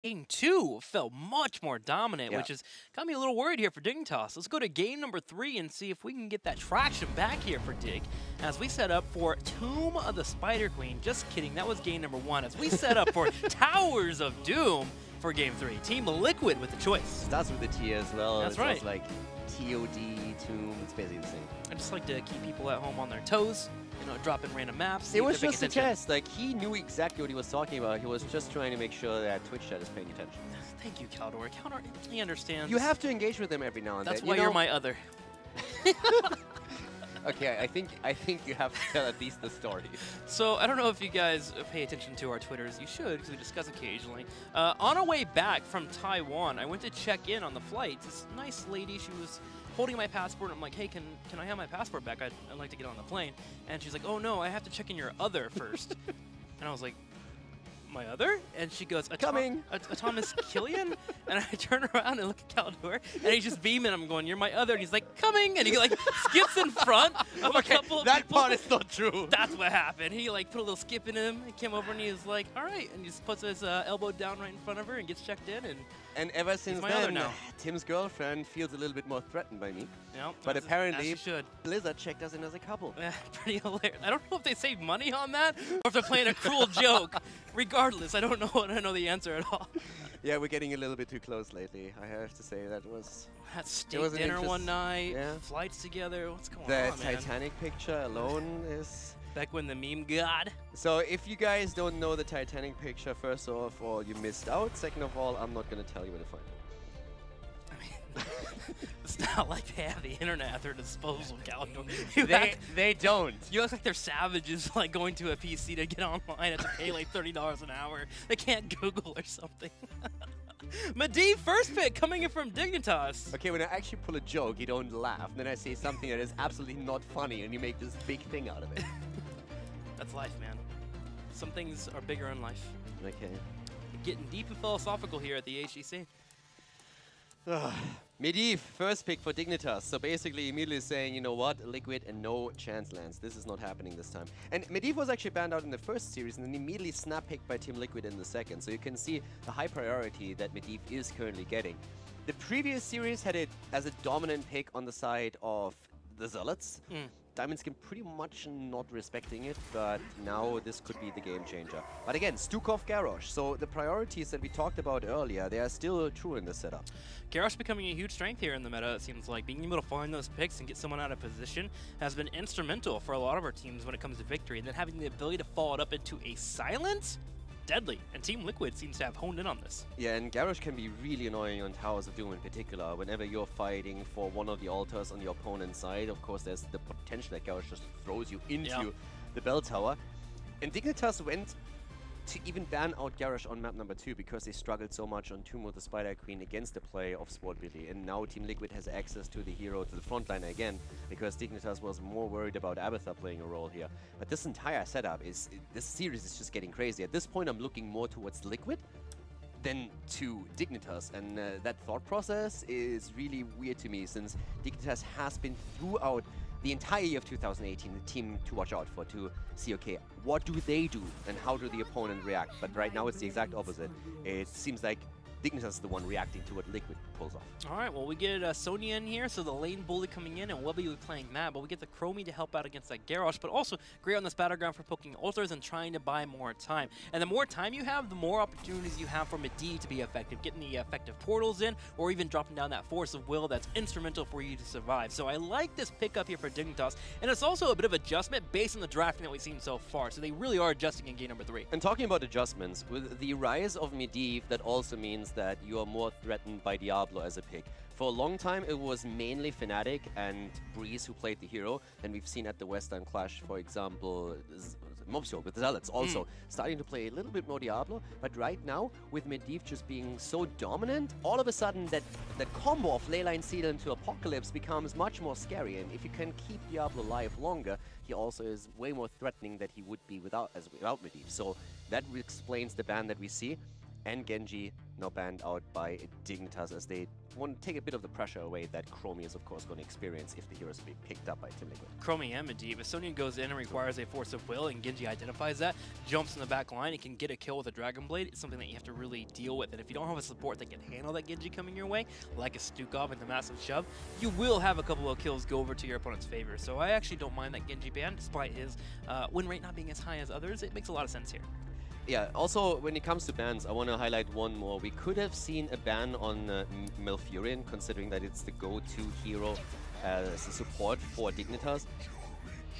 Game 2 felt much more dominant, Yeah. which is got me a little worried here for Dignitas. Let's go to game number 3 and see if we can get that traction back here for Dig as we set up for Tomb of the Spider Queen. Just kidding, that was game number 1. As we set up for Towers of Doom for game 3. Team Liquid with the choice. Starts with the T as well. That's It right. sounds like TOD, Tomb, it's basically the same. I just like to keep people at home on their toes, drop in random maps. see It if was they're just a paying attention. test. Like, he knew exactly what he was talking about. He was just trying to make sure that Twitch chat is paying attention. Thank you, Caldor. Caldor, he understands. You have to engage with him every now and That's then. why you're my other. Okay, I think you have to tell at least the story. So, I don't know if you guys pay attention to our Twitters. You should, because we discuss occasionally. On our way back from Taiwan, I went to check in on the flight. This nice lady, she was holding my passport. I'm like, hey, can I have my passport back? I'd like to get on the plane. And she's like, oh, no, I have to check in your other first. And I was like, my other? And she goes, Coming. Thomas Killian? And I turn around and look at Caldor, and he's just beaming. I'm going, you're my other. And he's like, coming. And he like skips in front of a couple of that people. part is not true. That's what happened. He like put a little skip in him. He came over and he was like, all right. And he just puts his elbow down right in front of her and gets checked in. And ever since my other then, now. Tim's girlfriend feels a little bit more threatened by me. But as apparently, you should. Blizzard checked us in as a couple. Pretty hilarious. I don't know if they save money on that or if they're playing a cruel joke. Regardless, I don't know. I don't know the answer at all. Yeah, we're getting a little bit too close lately. I have to say that was Had steak was an dinner one interest- night, yeah. flights together. What's going the on, man? Titanic picture alone is. Back when the meme god. So if you guys don't know the Titanic picture, first of all, you missed out. Second of all, I'm not gonna tell you where to find it. It's not like they have the internet at their disposal, Caldor. They don't. You look like they're savages, like going to a PC to get online and to pay like $30 an hour. They can't Google or something. Medivh first pick coming in from Dignitas. Okay, when I actually pull a joke, you don't laugh. Then I say something that is absolutely not funny, and you make this big thing out of it. That's life, man. Some things are bigger in life. Okay. Getting deep and philosophical here at the HGC. Medivh, first pick for Dignitas. So basically immediately saying, you know what, Liquid and no chance lands. This is not happening this time. And Medivh was actually banned out in the first series and then immediately snap picked by Team Liquid in the second. So you can see the high priority that Medivh is currently getting. The previous series had it as a dominant pick on the side of the Zealots. Diamondskin pretty much not respecting it, but now this could be the game changer. But again, Stukov, Garrosh, so the priorities that we talked about earlier, they are still true in this setup. Garrosh becoming a huge strength here in the meta, it seems like. Being able to find those picks and get someone out of position has been instrumental for a lot of our teams when it comes to victory. And then having the ability to follow it up into a silence, deadly. And Team Liquid seems to have honed in on this. Yeah, and Garrosh can be really annoying on Towers of Doom in particular. Whenever you're fighting for one of the altars on your opponent's side, of course there's the potential that Garrosh just throws you into the bell tower. And Dignitas went to even ban out Garrosh on map number 2 because they struggled so much on Tomb of the Spider Queen against the play of Sport Billy. And now Team Liquid has access to the hero, to the frontliner again, because Dignitas was more worried about Abathar playing a role here. But this entire setup this series is just getting crazy. At this point I'm looking more towards Liquid than to Dignitas, and that thought process is really weird to me since Dignitas has been throughout the entire year of 2018 the team to watch out for, to see, okay, what do they do and how do the opponent react? But right now it's the exact opposite. It seems like Dignitas is the one reacting to what Liquid pulls off. All right, well, we get Sonya in here, so the lane bully coming in, and we'll be playing Matt, but we get the Chromie to help out against that Garrosh, but also great on this battleground for poking altars and trying to buy more time. And the more time you have, the more opportunities you have for Medivh to be effective, getting the effective portals in, or even dropping down that force of will that's instrumental for you to survive. So I like this pickup here for Dignitas, and it's also a bit of adjustment based on the drafting that we've seen so far, so they really are adjusting in game number 3. And talking about adjustments, with the rise of Medivh, that also means that you are more threatened by Diablo as a pick. For a long time, it was mainly Fnatic and Breeze who played the hero, and we've seen at the Western Clash, for example, Mobsio with the Zealots also starting to play a little bit more Diablo. But right now, with Medivh just being so dominant, all of a sudden that combo of Leyline Seal into Apocalypse becomes much more scary. And if you can keep Diablo alive longer, he also is way more threatening than he would be without Medivh. So that explains the ban that we see. and Genji now banned out by Dignitas as they want to take a bit of the pressure away that Chromie is of course going to experience if the heroes be picked up by Team Liquid. Chromie and Medivh. If Sonya goes in and requires a force of will and Genji identifies that, jumps in the back line, and can get a kill with a Dragon Blade, it's something that you have to really deal with. And if you don't have a support that can handle that Genji coming your way, like a Stukov and the massive shove, you will have a couple of kills go over to your opponent's favor. So I actually don't mind that Genji ban, despite his win rate not being as high as others. It makes a lot of sense here. Yeah, also when it comes to bans, I want to highlight one more. We could have seen a ban on Malfurion, considering that it's the go-to hero as a support for Dignitas.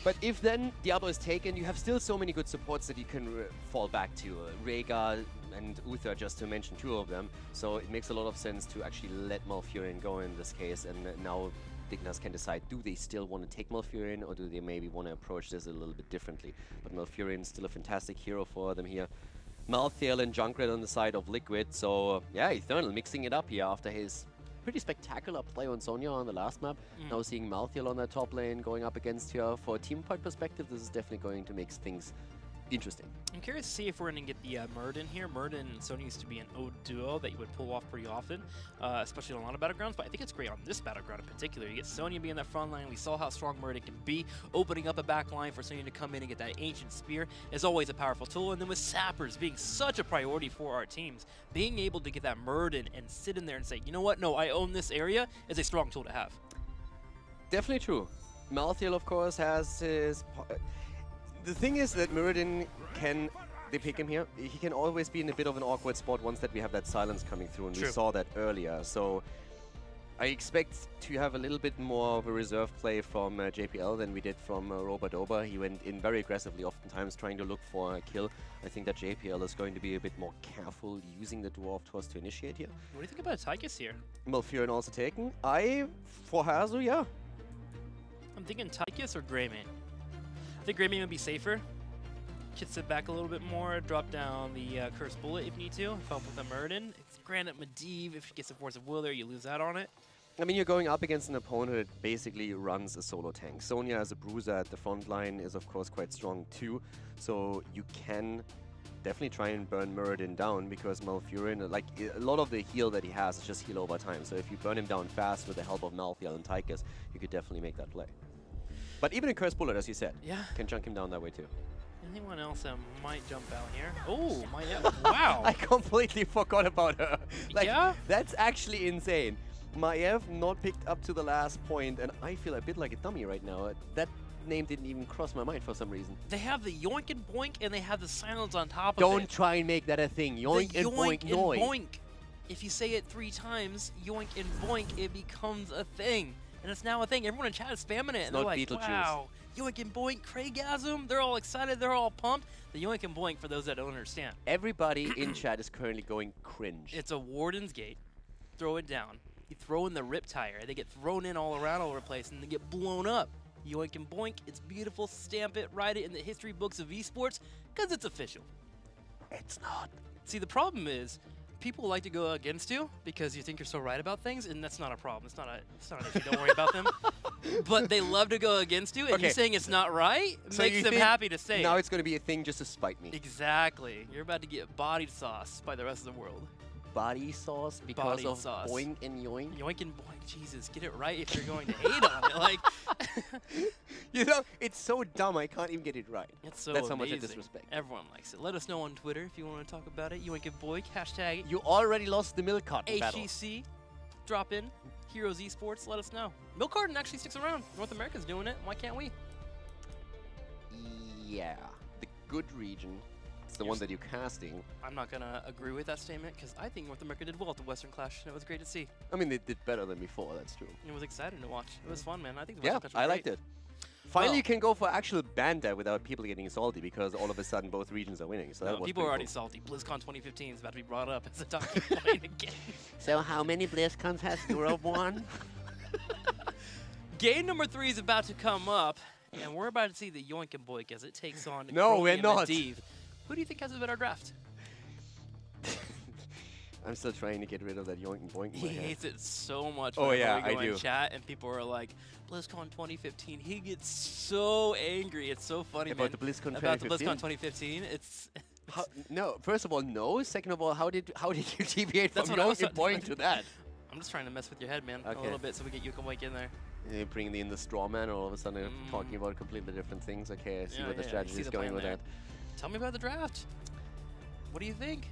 But if then Diablo is taken, you have still so many good supports that you can fall back to. Rhaegar and Uther, just to mention two of them. So it makes a lot of sense to actually let Malfurion go in this case. And now Dignitas can decide, do they still want to take Malfurion, or do they maybe want to approach this a little bit differently? But Malfurion is still a fantastic hero for them here. Malthael and Junkrat on the side of Liquid. So yeah, Eternal mixing it up here after his pretty spectacular play on Sonya on the last map. Now seeing Malthael on that top lane going up against her. For a team fight perspective, this is definitely going to make things interesting. I'm curious to see if we're going to get the Muradin here. Muradin and Sonya used to be an old duo that you would pull off pretty often, especially on a lot of battlegrounds, but I think it's great on this battleground in particular. You get Sonya being that front line. We saw how strong Muradin can be. Opening up a back line for Sonya to come in and get that Ancient Spear is always a powerful tool. And then with Sappers being such a priority for our teams, being able to get that Muradin and sit in there and say, you know what, no, I own this area, is a strong tool to have. Definitely true. Malthael, of course, has his... The thing is that Muradin can, they pick him here, he can always be in a bit of an awkward spot once that we have that silence coming through, and we saw that earlier. So I expect to have a little bit more of a reserve play from JPL than we did from Robadoba. He went in very aggressively, oftentimes trying to look for a kill. I think that JPL is going to be a bit more careful using the Dwarf Toss to initiate here. What do you think about Tychus here? Malfurion also taken. For Hazu, yeah. I'm thinking Tychus or Greymane. I think Greymane would be safer. Should sit back a little bit more, drop down the Cursed Bullet if need to, help with the Muradin. It's granted Medivh, if she gets a Force of Will there, you lose out on it. I mean, you're going up against an opponent that basically runs a solo tank. Sonya as a bruiser at the front line is of course quite strong too, so you can definitely try and burn Muradin down, because Malfurion, like a lot of the heal that he has is just heal over time. So if you burn him down fast with the help of Malthael and Tychus, you could definitely make that play. But even a Cursed Bullet, as you said, can chunk him down that way too. Anyone else that might jump out here? Oh, wow. I completely forgot about her. Like, yeah? That's actually insane. Maiev not picked up to the last point, and I feel a bit like a dummy right now. That name didn't even cross my mind for some reason. They have the yoink and boink, and they have the silence on top of it. Don't try and make that a thing. Yoink and boink, noise. Boink. If you say it 3 times, yoink and boink, it becomes a thing. And it's now a thing. Everyone in chat is spamming it, and they're like, wow, yoink and boink, Craigasm. They're all excited. They're all pumped. The yoink and boink, for those that don't understand. Everybody in chat is currently going cringe. It's a Warden's Gate. Throw it down. You throw in the Rip Tire. They get thrown in all around all over the place, and they get blown up. Yoink and boink. It's beautiful. Stamp it. Write it in the history books of esports, because it's official. It's not. See, the problem is, people like to go against you because you think you're so right about things, and that's not a problem. It's not an issue. Don't worry about them. But they love to go against you, and you saying it's not right makes them happy to say now it's going to be a thing just to spite me. Exactly. You're about to get bodied sauce by the rest of the world. Body sauce because of boink and yoink? Yoink and boink. Jesus, get it right if you're going to hate on it. Like, you know, it's so dumb I can't even get it right. It's so That's amazing. how much I disrespect. Everyone likes it. Let us know on Twitter if you want to talk about it. Yoink and boink. Hashtag You already lost the milk carton battle. HGC. Drop in. Heroes Esports. Let us know. Milk carton actually sticks around. North America's doing it. Why can't we? Yeah. The good region. It's the one that you're casting. I'm not going to agree with that statement, because I think North America did well at the Western Clash, and it was great to see. I mean, they did better than before, that's true. It was exciting to watch. It was fun, man. I think the Western Clash was I great. liked it. Finally, you can go for actual banter without people getting salty, because all of a sudden both regions are winning. So that was people are already salty. BlizzCon 2015 is about to be brought up as a talking point again. So how many BlizzCons has Europe won? Game number 3 is about to come up, and we're about to see the Yoink and Boink as it takes on No, we're not. Medivh. Who do you think has a better draft? I'm still trying to get rid of that yoink and boink in He my head. hates it so much. Oh yeah, we go I do. in chat and people are like, BlizzCon 2015. He gets so angry. It's so funny, About man. the BlizzCon 2015? About the BlizzCon 2015. It's No, first of all, no. Second of all, how did you deviate That's from what I no was point to that? I'm just trying to mess with your head, man, Okay. a little bit, so we get Yuka Wake in there. You bring in the straw man, and all of a sudden they're talking about completely different things. Okay, I see what the strategy is going with that. Tell me about the draft. What do you think?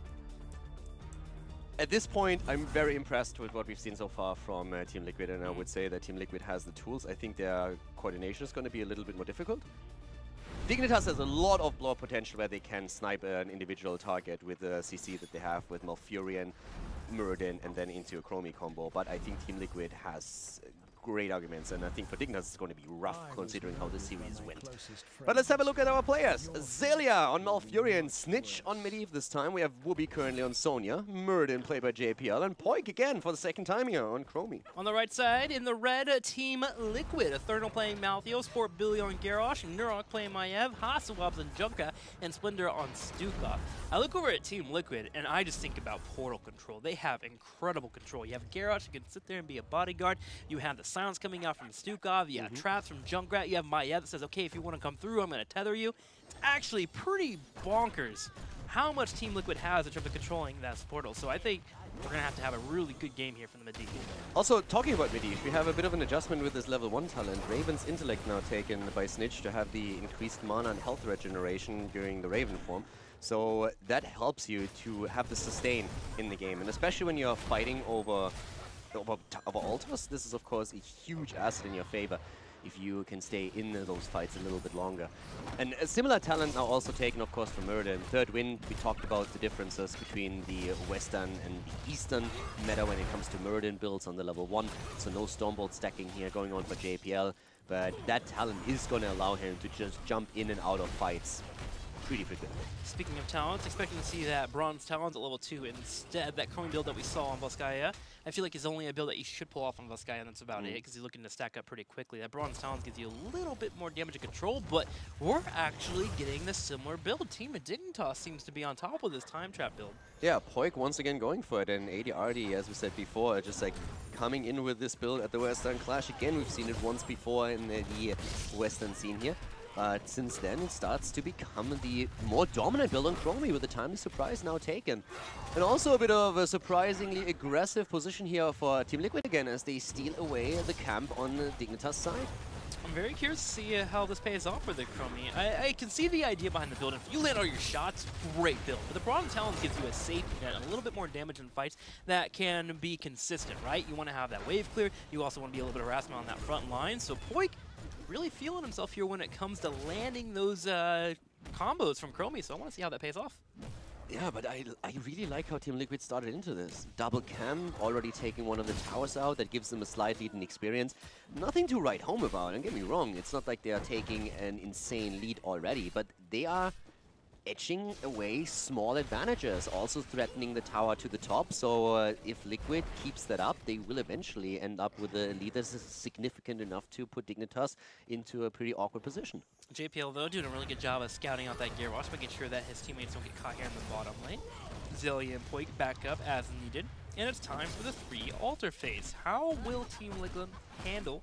At this point, I'm very impressed with what we've seen so far from Team Liquid, and I would say that Team Liquid has the tools. I think their coordination is going to be a little bit more difficult. Dignitas has a lot of blow potential where they can snipe an individual target with the CC that they have with Malfurion, Muradin, and then into a Chromie combo. But I think Team Liquid has great arguments, and I think for Dignitas it's going to be rough considering how the series went. But let's have a look at our players. Zelia on Malfurion, Snitch on Medivh this time. We have Wooby currently on Sonya, Muradin played by JPL, and Poik again for the second time here on Chromie. On the right side, in the red, Team Liquid. Eternal playing Maltheo, Sport Billy on Garrosh, Nurok playing Maiev, Hasselwabs on Junka, and Splendor on Stukov. I look over at Team Liquid, and I just think about portal control. They have incredible control. You have Garrosh who can sit there and be a bodyguard. You have the silence coming out from Stukov. You have traps from Junkrat. You have Maiev that says, okay, if you want to come through, I'm going to tether you. It's actually pretty bonkers how much Team Liquid has in terms of controlling that portal. So I think we're going to have a really good game here from the Medivh. Also, talking about Medivh, we have a bit of an adjustment with this level 1 talent. Raven's Intellect now taken by Snitch to have the increased mana and health regeneration during the Raven form. So that helps you to have the sustain in the game. And especially when you're fighting over altars, this is of course a huge asset in your favor if you can stay in those fights a little bit longer. And a similar talent now also taken, of course, from Muradin. Third Wind, we talked about the differences between the Western and the Eastern meta when it comes to Muradin builds on the level 1. So no Stormbolt stacking here going on for JPL, but that talent is going to allow him to just jump in and out of fights pretty frequently. Speaking of talents, expecting to see that Bronze Talons at level 2 instead. That Chrome build that we saw on Volskaya, I feel like is only a build that you should pull off on Volskaya, and that's about it, because you're looking to stack up pretty quickly. That Bronze Talons gives you a little bit more damage and control, but we're actually getting the similar build. Team of Dignitas seems to be on top of this time trap build. Yeah, Poik once again going for it, and AD as we said before, just like coming in with this build at the Western Clash. Again, we've seen it once before in the Western scene here. But since then, it starts to become the more dominant build on Chromie with the timely surprise now taken. And also a bit of a surprisingly aggressive position here for Team Liquid again as they steal away the camp on the Dignitas side. I'm very curious to see how this pays off for the Chromie. I can see the idea behind the build. If you land all your shots, great build. But the Bronze Talons gives you a safety net and a little bit more damage in fights that can be consistent, right? You want to have that wave clear. You also want to be a little bit of harassment on that front line. So Poik really feeling himself here when it comes to landing those combos from Chromie, so I want to see how that pays off. Yeah, but I really like how Team Liquid started into this. Double cam, already taking one of the towers out, that gives them a slight lead in experience. Nothing to write home about, don't get me wrong, it's not like they are taking an insane lead already, but they are etching away small advantages, also threatening the tower to the top. So if Liquid keeps that up, they will eventually end up with a lead that is significant enough to put Dignitas into a pretty awkward position. JPL, though, doing a really good job of scouting out that Garrosh, making sure that his teammates don't get caught here in the bottom lane. Zelia and Poik back up as needed. And it's time for the 3 altar phase. How will Team Liquid handle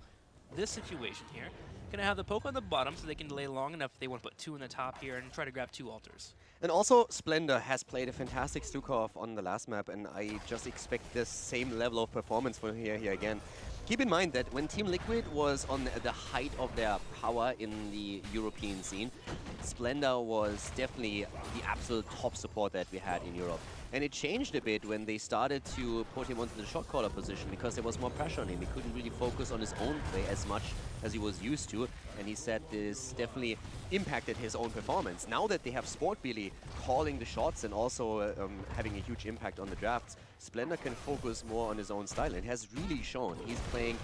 this situation here? Gonna have the poke on the bottom so they can delay long enough if they want to put 2 in the top here and try to grab 2 altars. And also, Splendor has played a fantastic Stukov on the last map, and I just expect this same level of performance from here again. Keep in mind that when Team Liquid was on the height of their power in the European scene, Splendor was definitely the absolute top support that we had in Europe. And it changed a bit when they started to put him onto the shot caller position because there was more pressure on him. He couldn't really focus on his own play as much as he was used to. And he said this definitely impacted his own performance. Now that they have Sport Billy calling the shots and also having a huge impact on the drafts, Splendor can focus more on his own style. And it has really shown. He's playing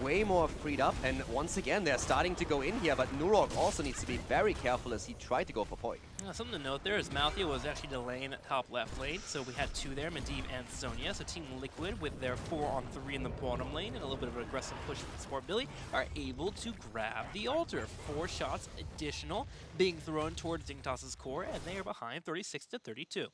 way more freed up, and once again they're starting to go in here, but Nurok also needs to be very careful as he tried to go for Poik. Something to note there is Maltheo was actually delaying top left lane, so we had 2 there, Medivh and Sonya. So Team Liquid, with their 4-on-3 in the bottom lane and a little bit of an aggressive push from Sport Billy, are able to grab the altar. 4 shots additional being thrown towards Dignitas' core, and they are behind 36-32.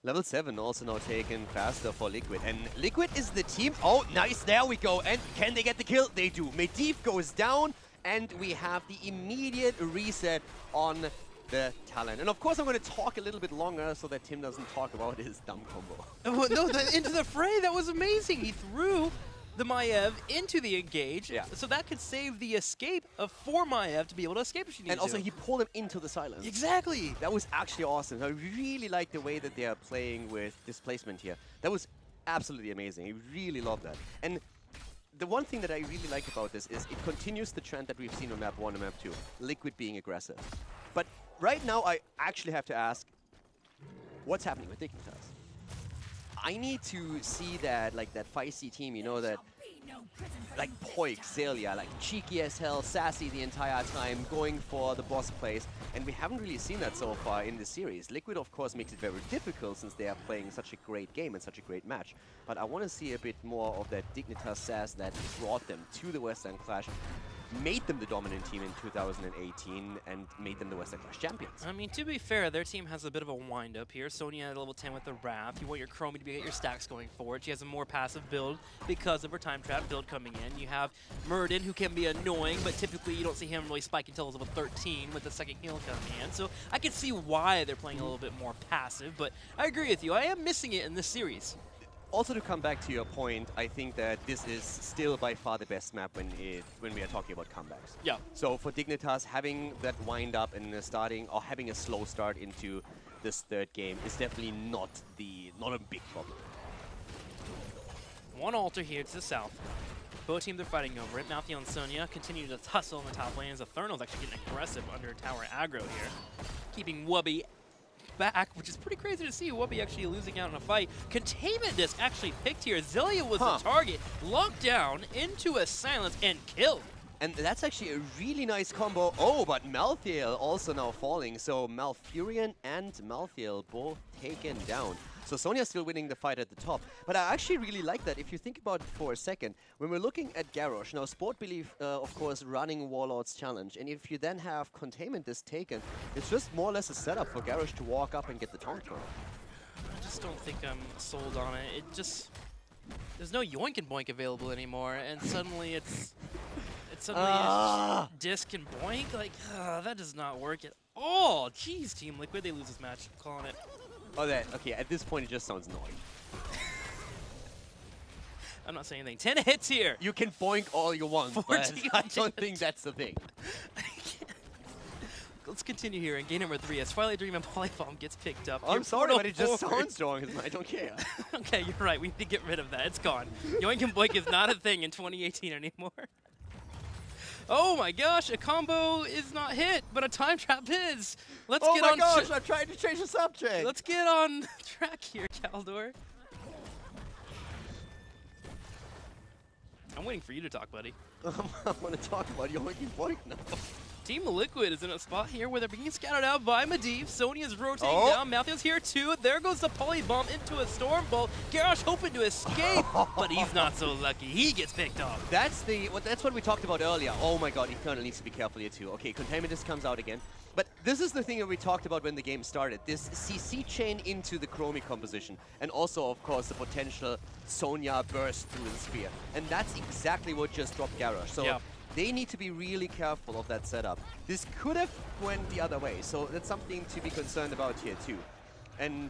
Level 7 also now taken faster for Liquid. And Liquid is the team. Oh, nice. There we go. And can they get the kill? They do. Medivh goes down. And we have the immediate reset on the talent. And of course, I'm going to talk a little bit longer so that Tim doesn't talk about his dumb combo. Oh, no, into the fray, that was amazing. He threw the Maiev into the engage, so that could save the escape for Maiev to be able to escape if she needs to. And also, he pulled him into the silence. Exactly. That was actually awesome. I really like the way that they are playing with displacement here. That was absolutely amazing. I really love that. And the one thing that I really like about this is it continues the trend that we've seen on map 1 and map 2, Liquid being aggressive. But right now, I actually have to ask, what's happening with Dignitas? I need to see that, like, that feisty team, you know, that, like, Poik, Zelia, like, cheeky as hell, sassy the entire time, going for the boss plays. And we haven't really seen that so far in the series. Liquid, of course, makes it very difficult since they are playing such a great game and such a great match. But I want to see a bit more of that Dignitas sass that brought them to the Western Clash, made them the dominant team in 2018, and made them the Western Clash champions. I mean, to be fair, their team has a bit of a wind-up here. Sonya at level 10 with the Wrath. You want your Chromie to get your stacks going forward. She has a more passive build because of her time trap build coming in. You have Muradin, who can be annoying, but typically you don't see him really spike until level 13 with the second heal coming in. So I can see why they're playing a little bit more passive, but I agree with you. I am missing it in this series. Also, to come back to your point, I think that this is still by far the best map when we are talking about comebacks. Yeah. So for Dignitas, having that wind up and starting or having a slow start into this third game is definitely not a big problem. One altar here to the south. Both teams are fighting over it. Malthael and Sonya continue to tussle in the top lane as Eternal's actually getting aggressive under tower aggro here, keeping Wubby back, which is pretty crazy to see. Wubby actually losing out in a fight. Containment disc actually picked here. Zelia was the target, locked down into a silence and killed. And that's actually a really nice combo. Oh, but Malthael also now falling. So Malfurion and Malthael both taken down. So Sonya's still winning the fight at the top. But I actually really like that. If you think about it for a second, when we're looking at Garrosh, now Sport Belief, of course, running Warlord's Challenge. And if you then have Containment Disc taken, it's just more or less a setup for Garrosh to walk up and get the taunt throw. I just don't think I'm sold on it. It just... There's no Yoink and Boink available anymore, and suddenly it's Disc and Boink? Like, that does not work at all. Jeez, Team Liquid, they lose this match. I'm calling it. Oh, okay, at this point it just sounds annoying. I'm not saying anything. 10 hits here. You can boink all you want, but I don't think that's the thing. Let's continue here in game number 3 as Twilight Dream and Polybomb gets picked up. I'm sorry, but it just sounds wrong. I don't care. Okay, you're right. We need to get rid of that. It's gone. Yoink and Boink is not a thing in 2018 anymore. Oh my gosh, a combo is not hit, but a time trap is. Let's get on. Oh my gosh, I'm trying to change the subject. Let's get on track here, Kaldor. I'm waiting for you to talk, buddy. I want to talk about Yoink and Boink now. Team Liquid is in a spot here where they're being scouted out by Medivh. Sonya's rotating down. Malthael's here too. There goes the Polybomb into a Storm Bolt. Garrosh hoping to escape, but he's not so lucky. He gets picked off. That's what we talked about earlier. Oh my god, Eternal needs to be careful here too. Okay, Containment Disc comes out again. But this is the thing that we talked about when the game started. This CC chain into the Chromie composition. And also, of course, the potential Sonya burst through the spear. And that's exactly what just dropped Garrosh. So they need to be really careful of that setup. This could have went the other way, so that's something to be concerned about here too. And,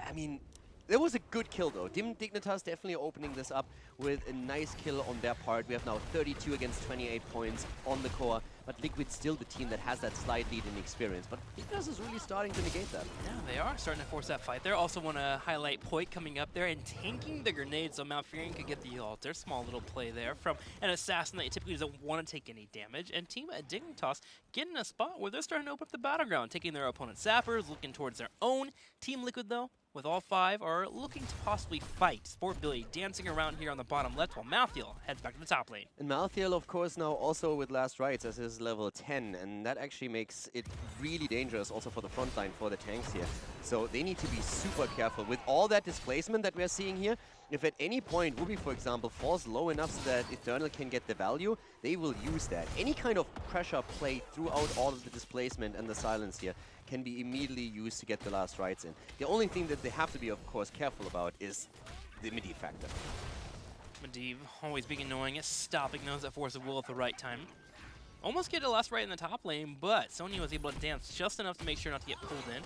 I mean, there was a good kill though. Dignitas definitely opening this up with a nice kill on their part. We have now 32 against 28 points on the core, but Liquid's still the team that has that slight lead in experience. But Dignitas is really starting to negate that. Yeah, they are starting to force that fight there. Also want to highlight Poik coming up there and tanking the grenade so Malfurion could get the altar. Small little play there from an assassin that typically doesn't want to take any damage. And Team Dignitas getting a spot where they're starting to open up the battleground, taking their opponent's sappers, looking towards their own. Team Liquid, though, with all 5, are looking to possibly fight. Sport Billy dancing around here on the bottom left while Malthael heads back to the top lane. And Malthael, of course, now also with Last Rites as his level 10, and that actually makes it really dangerous also for the front line for the tanks here. So they need to be super careful. With all that displacement that we're seeing here, if at any point Ruby, for example, falls low enough so that Eternal can get the value, they will use that. Any kind of pressure play throughout all of the displacement and the silence here can be immediately used to get the Last Rites in. The only thing that they have to be, of course, careful about is the Medivh factor. Medivh always being annoying at stopping those at Force of Will at the right time. Almost get a last right in the top lane, but Sonya was able to dance just enough to make sure not to get pulled in.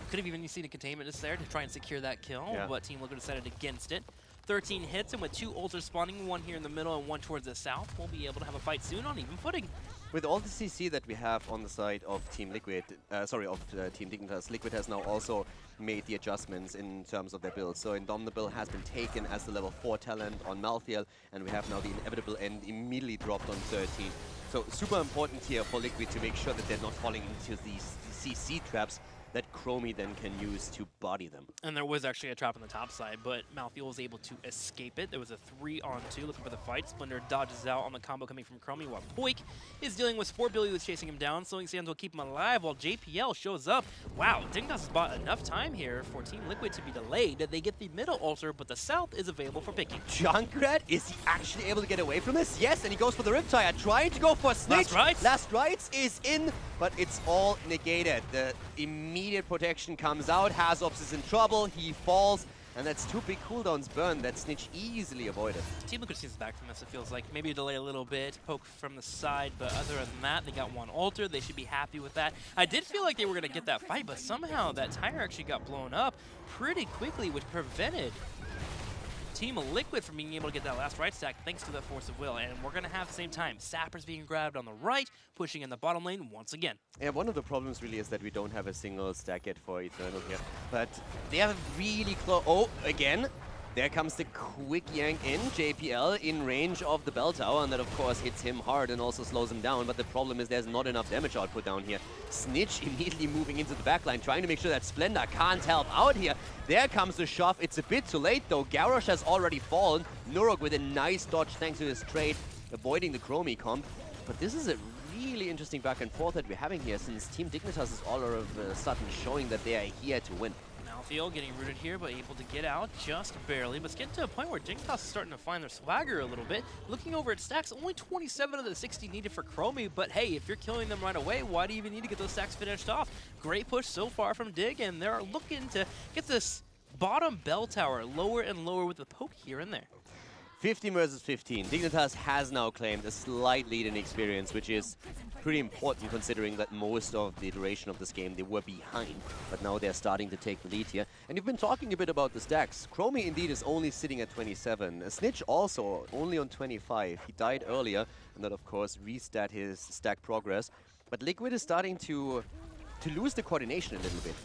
Could have even seen a containment just there to try and secure that kill, but Team Liquid decided against it. 13 hits, and with 2 ultras spawning, one here in the middle and one towards the south, we'll be able to have a fight soon on even footing. With all the CC that we have on the side of Team Liquid, Team Dignitas, Liquid has now also made the adjustments in terms of their build. So Indomitable has been taken as the level 4 talent on Malthael, and we have now the Inevitable End immediately dropped on 13. So super important here for Liquid to make sure that they're not falling into these CC traps that Chromie then can use to body them. And there was actually a trap on the top side, but Malthael was able to escape it. There was a 3-on-2 looking for the fight. Splinter dodges out on the combo coming from Chromie, while Poik is dealing with Sport Billy, who's chasing him down. Slowing Sands will keep him alive while JPL shows up. Wow, Dignitas has bought enough time here for Team Liquid to be delayed. They get the middle altar, but the south is available for picking. Junkrat, is he actually able to get away from this? Yes, and he goes for the Riptire, trying to go for Snitch. Last Rites is in, but it's all negated. The immediate protection comes out. Hazops is in trouble. He falls. And that's 2 big cooldowns burned that Snitch easily avoided. Team Liquid seems back from this, it feels like. Maybe a delay a little bit, poke from the side, but other than that, they got 1 altar. They should be happy with that. I did feel like they were going to get that fight, but somehow that tire actually got blown up pretty quickly, which prevented Team Liquid from being able to get that last right stack thanks to the force of will. And we're going to have the same time. Sappers being grabbed on the right, pushing in the bottom lane once again. Yeah, one of the problems really is that we don't have a single stack yet for Eternal here. But they are really close. Oh, again. There comes the quick yank in. JPL in range of the bell tower, and that of course hits him hard and also slows him down. But the problem is there's not enough damage output down here. Snitch immediately moving into the backline, trying to make sure that Splendor can't help out here. There comes the shove. It's a bit too late though. Garrosh has already fallen. Nurok with a nice dodge thanks to his trade, avoiding the Chromie comp. But this is a really interesting back and forth that we're having here, since Team Dignitas is all of a sudden showing that they are here to win. Malthael getting rooted here, but able to get out just barely. But it's getting to a point where Dignitas is starting to find their swagger a little bit. Looking over at stacks, only 27 of the 60 needed for Chromie, but hey, if you're killing them right away, why do you even need to get those stacks finished off? Great push so far from Dig, and they're looking to get this bottom bell tower lower and lower with the poke here and there. 15 versus 15. Dignitas has now claimed a slight lead in experience, which is pretty important considering that most of the duration of this game they were behind. But now they're starting to take the lead here. And you've been talking a bit about the stacks. Chromie indeed is only sitting at 27. Snitch also only on 25. He died earlier, and that of course restat his stack progress. But Liquid is starting to lose the coordination a little bit.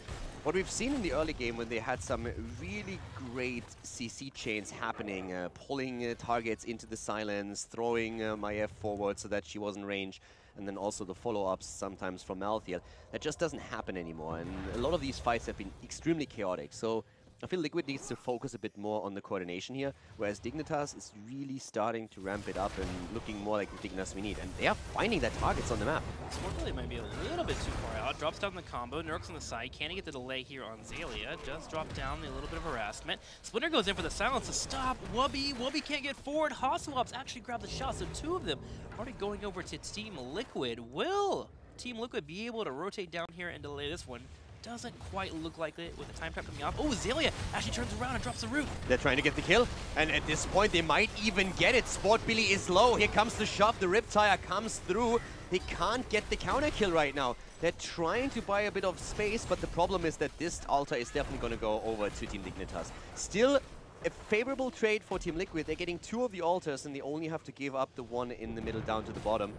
What we've seen in the early game when they had some really great CC chains happening, pulling targets into the silence, throwing Maiev forward so that she was in range, and then also the follow-ups sometimes from Malthael. That just doesn't happen anymore, and a lot of these fights have been extremely chaotic. So I feel Liquid needs to focus a bit more on the coordination here, whereas Dignitas is really starting to ramp it up and looking more like the Dignitas we need. And they are finding their targets on the map. Sportbilly might be a little bit too far out. Drops down the combo. Nurk's on the side. Can he get the delay here on Xaylia? Does drop down a little bit of harassment. Splinter goes in for the silence to stop Wubby. Wubby can't get forward. Hasselhoff's actually grabbed the shot, so 2 of them already going over to Team Liquid. Will Team Liquid be able to rotate down here and delay this one? Doesn't quite look like it with the time trap coming off. Oh, Xaylia actually turns around and drops the root. They're trying to get the kill, and at this point they might even get it. Sport Billy is low. Here comes the shove. The Riptire comes through. They can't get the counter kill right now. They're trying to buy a bit of space, but the problem is that this altar is definitely going to go over to Team Dignitas. Still a favorable trade for Team Liquid. They're getting 2 of the altars, and they only have to give up the one in the middle down to the bottom.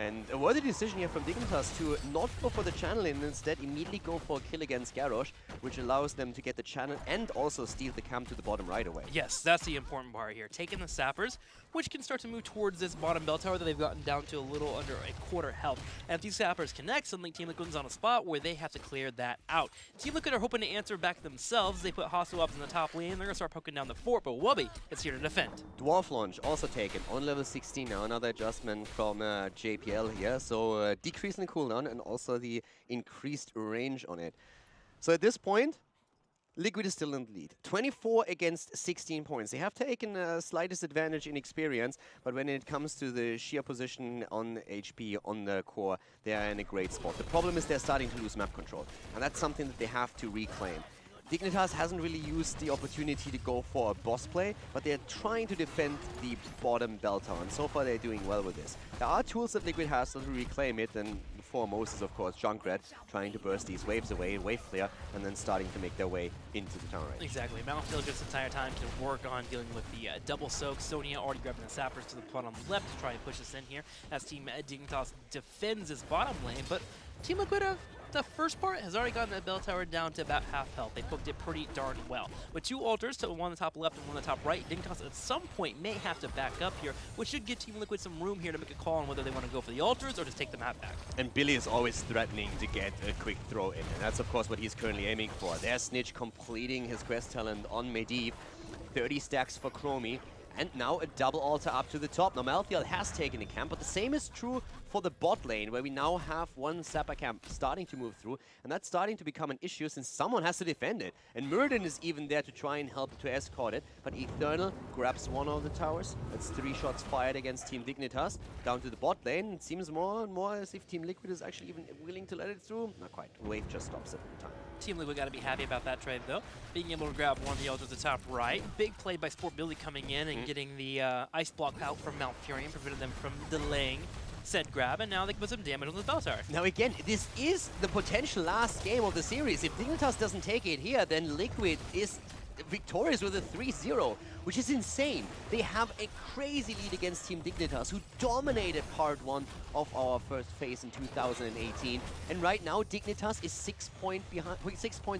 And a worthy decision here from Dignitas to not go for the channel and instead immediately go for a kill against Garrosh, which allows them to get the channel and also steal the camp to the bottom right away. Yes, that's the important part here. Taking the Sappers, which can start to move towards this bottom bell tower that they've gotten down to a little under a quarter health. And if these Sappers connect, suddenly Team Liquid's on a spot where they have to clear that out. Team Liquid are hoping to answer back themselves. They put Hostile Ups in the top lane. They're going to start poking down the fort, but Wubby is here to defend. Dwarf Launch also taken on level 16 now. Another adjustment from JPL here. So decrease in the cooldown and also the increased range on it. So at this point, Liquid is still in the lead. 24 against 16 points. They have taken a slight disadvantage in experience, but when it comes to the sheer position on HP, on the core, they are in a great spot. The problem is they're starting to lose map control, and that's something that they have to reclaim. Dignitas hasn't really used the opportunity to go for a boss play, but they're trying to defend the bottom bell tower, and so far they're doing well with this. There are tools that Liquid has to reclaim it, and the foremost is of course Junkrat trying to burst these waves away, wave flare, and then starting to make their way into the tower range. Exactly. Mountfield just the entire time to work on dealing with the double soak. Sonia already grabbing the sappers to the bottom left to try and push us in here as Team Dignitas defends his bottom lane, but Team Liquid the first part has already gotten that bell tower down to about half health. They poked it pretty darn well. With 2 altars, one on the top left and one on the top right, Dignitas at some point may have to back up here, which should give Team Liquid some room here to make a call on whether they want to go for the altars or just take the map back. And Billy is always threatening to get a quick throw in, and that's of course what he's currently aiming for. There's Snitch completing his quest talent on Medivh. 30 stacks for Chromie. And now a double altar up to the top. Now Malthael has taken a camp, but the same is true for the bot lane, where we now have one Zappa camp starting to move through, and that's starting to become an issue since someone has to defend it. And Murden is even there to try and help to escort it, but Eternal grabs one of the towers. That's 3 shots fired against Team Dignitas. Down to the bot lane, it seems more and more as if Team Liquid is actually even willing to let it through. Not quite. Wave just stops it in time. Team Liquid got to be happy about that trade, though. Being able to grab one of the altars at the top right. Big play by Sport Billy coming in and getting the ice block out from Malfurion, prevented them from delaying said grab, and now they can put some damage on the bell tower. Now again, this is the potential last game of the series. If Dignitas doesn't take it here, then Liquid is victorious with a 3-0, which is insane. They have a crazy lead against Team Dignitas, who dominated part 1 of our first phase in 2018. And right now, Dignitas is 6 points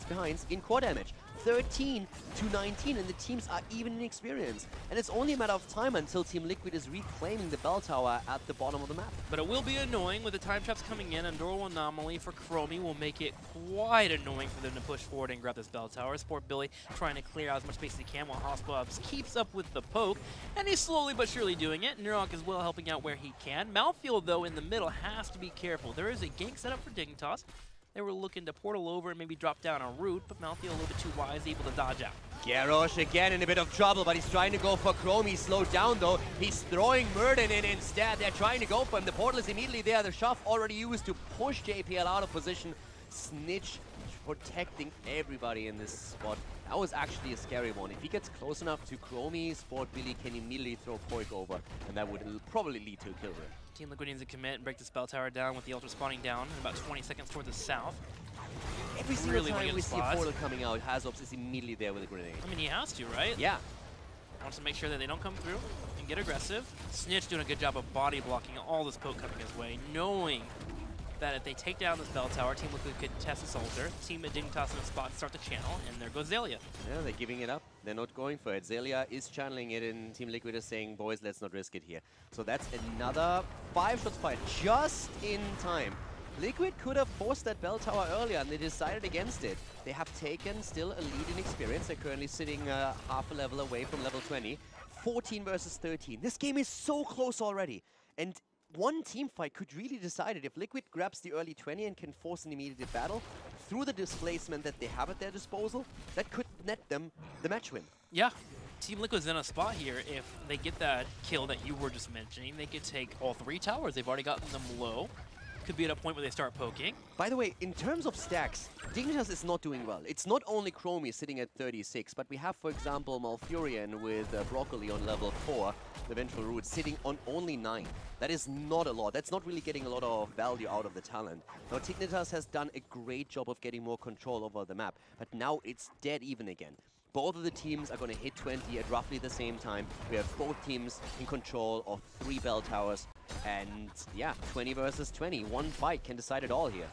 behind in core damage. 13 to 19, and the teams are even in experience. And it's only a matter of time until Team Liquid is reclaiming the bell tower at the bottom of the map. But it will be annoying with the time traps coming in. Enduro Anomaly for Chromie will make it quite annoying for them to push forward and grab this bell tower. Sport Billy trying to clear out as much space as he can while Hospobs keeps up with the poke, and he's slowly but surely doing it. Nurok as well helping out where he can. Malfield, though, in the middle has to be careful. There is a gank set up for Dignitas. They were looking to portal over and maybe drop down a route, but Malthael a little bit too wise, able to dodge out. Garrosh again in a bit of trouble, but he's trying to go for Chromie. Slowed down though. He's throwing Murden in instead. They're trying to go for him. The portal is immediately there. The shove already used to push JPL out of position. Snitch protecting everybody in this spot. That was actually a scary one. If he gets close enough to Chromie, Sport Billy can immediately throw Poik over, and that would probably lead to a kill run. Team Liquid needs to commit and break the spell tower down with the Ultra spawning down in about 20 seconds toward the south. Every single time we see a portal coming out, Hazops is immediately there with a grenade. I mean, he has to, right? Yeah. Wants to make sure that they don't come through and get aggressive. Snitch doing a good job of body blocking all this poke coming his way, knowing that if they take down this bell tower, Team Liquid could test this altar. Team Dignitas in a spot to start the channel, and there goes Zelia. Yeah, they're giving it up. They're not going for it. Zelia is channeling it, and Team Liquid is saying, boys, let's not risk it here. So that's another 5 shots fired just in time. Liquid could have forced that bell tower earlier, and they decided against it. They have taken still a lead in experience. They're currently sitting half a level away from level 20. 14 versus 13. This game is so close already. And one team fight could really decide it. If Liquid grabs the early 20 and can force an immediate battle through the displacement that they have at their disposal, that could net them the match win. Yeah. Team Liquid's in a spot here. If they get that kill that you were just mentioning, they could take all 3 towers. They've already gotten them low. Could be at a point where they start poking. By the way, in terms of stacks, Dignitas is not doing well. It's not only Chromie sitting at 36, but we have, for example, Malfurion with Broccoli on level 4, the Vengeful Root, sitting on only 9. That is not a lot. That's not really getting a lot of value out of the talent. Now, Dignitas has done a great job of getting more control over the map, but now it's dead even again. Both of the teams are going to hit 20 at roughly the same time. We have both teams in control of 3 bell towers. And yeah, 20 versus 20. One fight can decide it all here.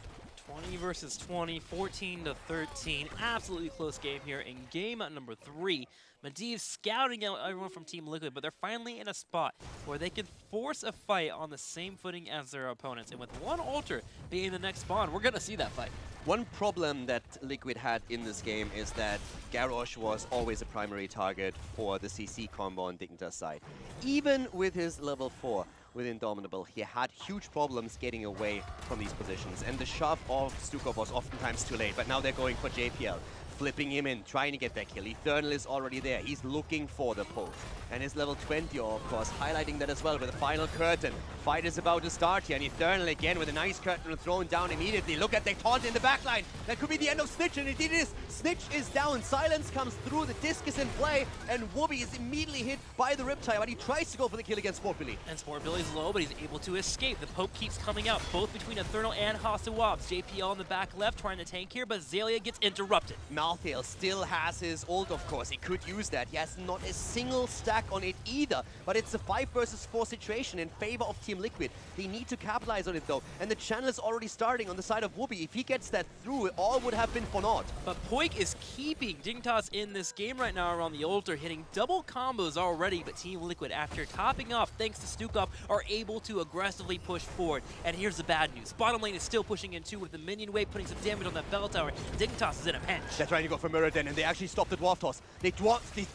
20 versus 20, 14 to 13. Absolutely close game here in game number 3. Medivh scouting out everyone from Team Liquid, but they're finally in a spot where they can force a fight on the same footing as their opponents. And with one altar being the next spawn, we're going to see that fight. One problem that Liquid had in this game is that Garrosh was always a primary target for the CC combo on Dignitas' side. Even with his level 4 with Indomitable, he had huge problems getting away from these positions. And the shove of Stukov was oftentimes too late, but now they're going for JPL. flipping him in, trying to get that kill. Eternal is already there. He's looking for the poke. And his level 20, of course, highlighting that as well with the final curtain. Fight is about to start here, and Eternal again with a nice curtain thrown down immediately. Look at the taunt in the backline. That could be the end of Snitch, and it is. Snitch is down. Silence comes through. The disc is in play, and Whoopi is immediately hit by the Riptide, but he tries to go for the kill against Sport Billy. And Sport Billy's low, but he's able to escape. The poke keeps coming out, both between Eternal and Hasawabs. JPL in the back left trying to tank here, but Zalia gets interrupted. Malthael still has his ult, of course. He could use that. He has not a single stack on it either, but it's a 5 versus 4 situation in favor of Team Liquid. They need to capitalize on it though, and the channel is already starting on the side of Whoopi. If he gets that through, it all would have been for naught. But Poik is keeping Dignitas in this game right now around the altar, hitting double combos already, but Team Liquid, after topping off thanks to Stukov, are able to aggressively push forward. And here's the bad news. Bottom lane is still pushing in too with the minion wave putting some damage on that bell tower. Dignitas is in a pinch. They're trying to go for Mirror Den, and they actually stopped the Dwarf Toss.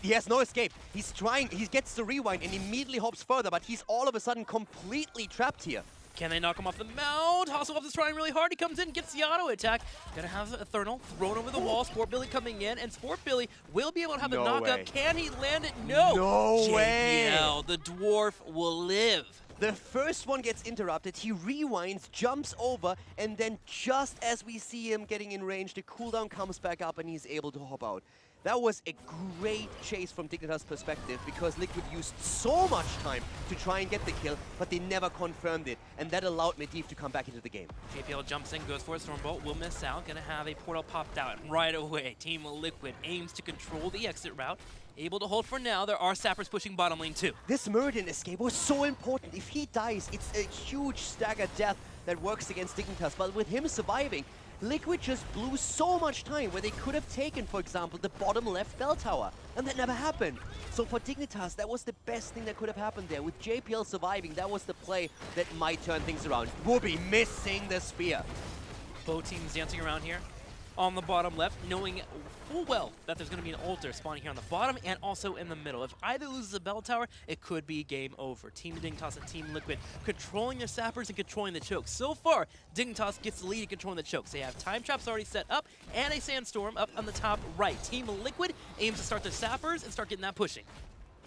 He has no escape. He's trying, he gets the rewind and immediately hops further, but he's all of a sudden completely trapped here. Can they knock him off the mount? Hasselhoff is trying really hard. He comes in, gets the auto attack. Gonna have Eternal thrown over the wall. Sport Billy coming in, and Sport Billy will be able to have the knockup. Can he land it? No. No way. JPL, the dwarf will live. The first one gets interrupted, he rewinds, jumps over, and then just as we see him getting in range, the cooldown comes back up and he's able to hop out. That was a great chase from Dignitas' perspective because Liquid used so much time to try and get the kill, but they never confirmed it, and that allowed Medivh to come back into the game. JPL jumps in, goes for a Stormbolt, will miss out, gonna have a portal popped out right away. Team Liquid aims to control the exit route. Able to hold for now. There are sappers pushing bottom lane too. This Muradin escape was so important. If he dies, it's a huge stagger death that works against Dignitas, but with him surviving, Liquid just blew so much time where they could have taken, for example, the bottom left bell tower, and that never happened. So for Dignitas, that was the best thing that could have happened there. With JPL surviving, that was the play that might turn things around. Whoopi missing the spear. Both teams dancing around here on the bottom left, knowing full well that there's going to be an altar spawning here on the bottom and also in the middle. If either loses a bell tower, it could be game over. Team Dignitas and Team Liquid controlling their sappers and controlling the chokes. So far, Dignitas gets the lead in controlling the chokes. They have time traps already set up and a sandstorm up on the top right. Team Liquid aims to start their sappers and start getting that pushing.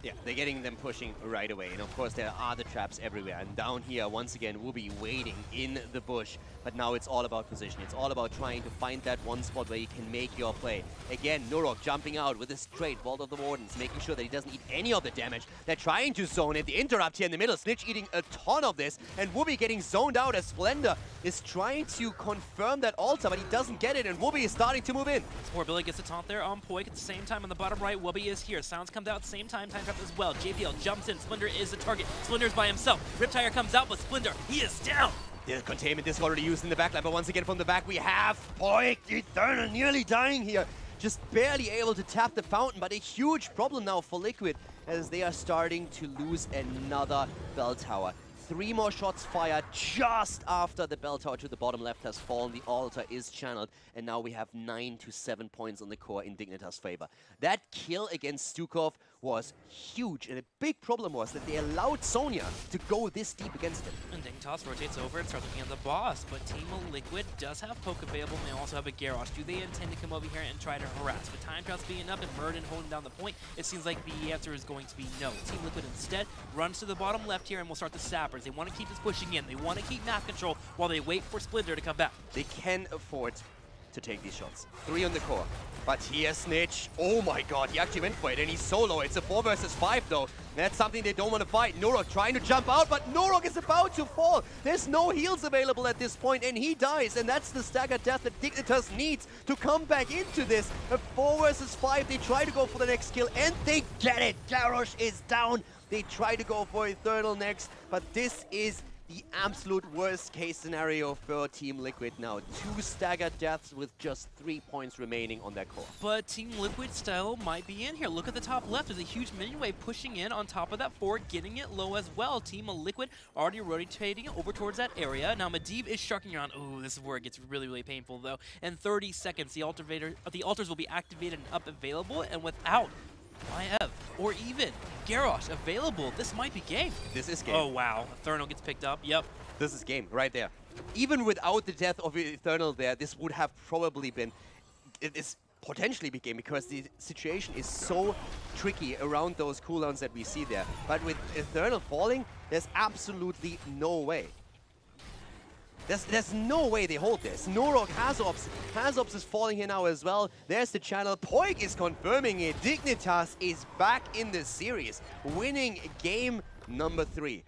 Yeah, they're getting them pushing right away, and of course there are the traps everywhere. And down here, once again, we'll be waiting in the bush. But now it's all about position. It's all about trying to find that one spot where you can make your play. Again, Nurok jumping out with a straight Vault of the Wardens, making sure that he doesn't eat any of the damage. They're trying to zone it. The interrupt here in the middle. Snitch eating a ton of this, and Whoopi getting zoned out as Splendor is trying to confirm that altar, but he doesn't get it, and Whoopi is starting to move in. Sport Billy gets a taunt there on Poik. At the same time, on the bottom right, Whoopi is here. Sounds comes out at the same time. Time trap as well. JPL jumps in. Splendor is the target. Splendour's by himself. Riptire comes out, but Splendor, he is down. The containment is already used in the backline, but once again from the back we have Poik, Eternal nearly dying here. Just barely able to tap the fountain, but a huge problem now for Liquid as they are starting to lose another bell tower. 3 more shots fired just after the bell tower to the bottom left has fallen. The altar is channeled, and now we have 9 to 7 points on the core in Dignitas' favor. That kill against Stukov was huge, and a big problem was that they allowed Sonya to go this deep against him. And Dignitas rotates over and starts looking at the boss, but Team Liquid does have poke available, and they also have a Garrosh. Do they intend to come over here and try to harass? With time traps being up and Murden holding down the point, it seems like the answer is going to be no. Team Liquid instead runs to the bottom left here and will start the sappers. They want to keep this pushing in. They want to keep map control while they wait for Splendor to come back. They can afford to take these shots. 3 on the core. But here's Snitch. Oh my god, he actually went for it, and he's solo. It's a 4 versus 5 though. That's something they don't want to fight. Nurok trying to jump out, but Nurok is about to fall. There's no heals available at this point, and he dies. And that's the stagger death that Dignitas needs to come back into this. A 4 versus 5. They try to go for the next kill, and they get it. Garrosh is down. They try to go for Eternal next, but this is the absolute worst case scenario for Team Liquid now. 2 staggered deaths with just 3 points remaining on their core. But Team Liquid style might be in here. Look at the top left. There's a huge minion wave pushing in on top of that fort, getting it low as well. Team Liquid already rotating over towards that area. Now Medivh is sharking around. Ooh, this is where it gets really, really painful though. In 30 seconds, the altars will be activated and up available, and without Maiev or even Garrosh available, this might be game. This is game. Oh wow, Eternal gets picked up. Yep. This is game right there. Even without the death of Eternal there, this would have probably been... It's potentially big game because the situation is so tricky around those cooldowns that we see there. But with Eternal falling, there's absolutely no way. There's no way they hold this. Norok has Ops. Has Ops is falling here now as well. There's the channel. Poik is confirming it. Dignitas is back in the series, winning game number 3.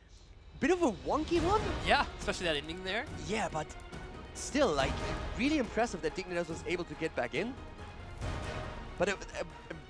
Bit of a wonky one. Yeah, especially that ending there. Yeah, but still, like, really impressive that Dignitas was able to get back in. But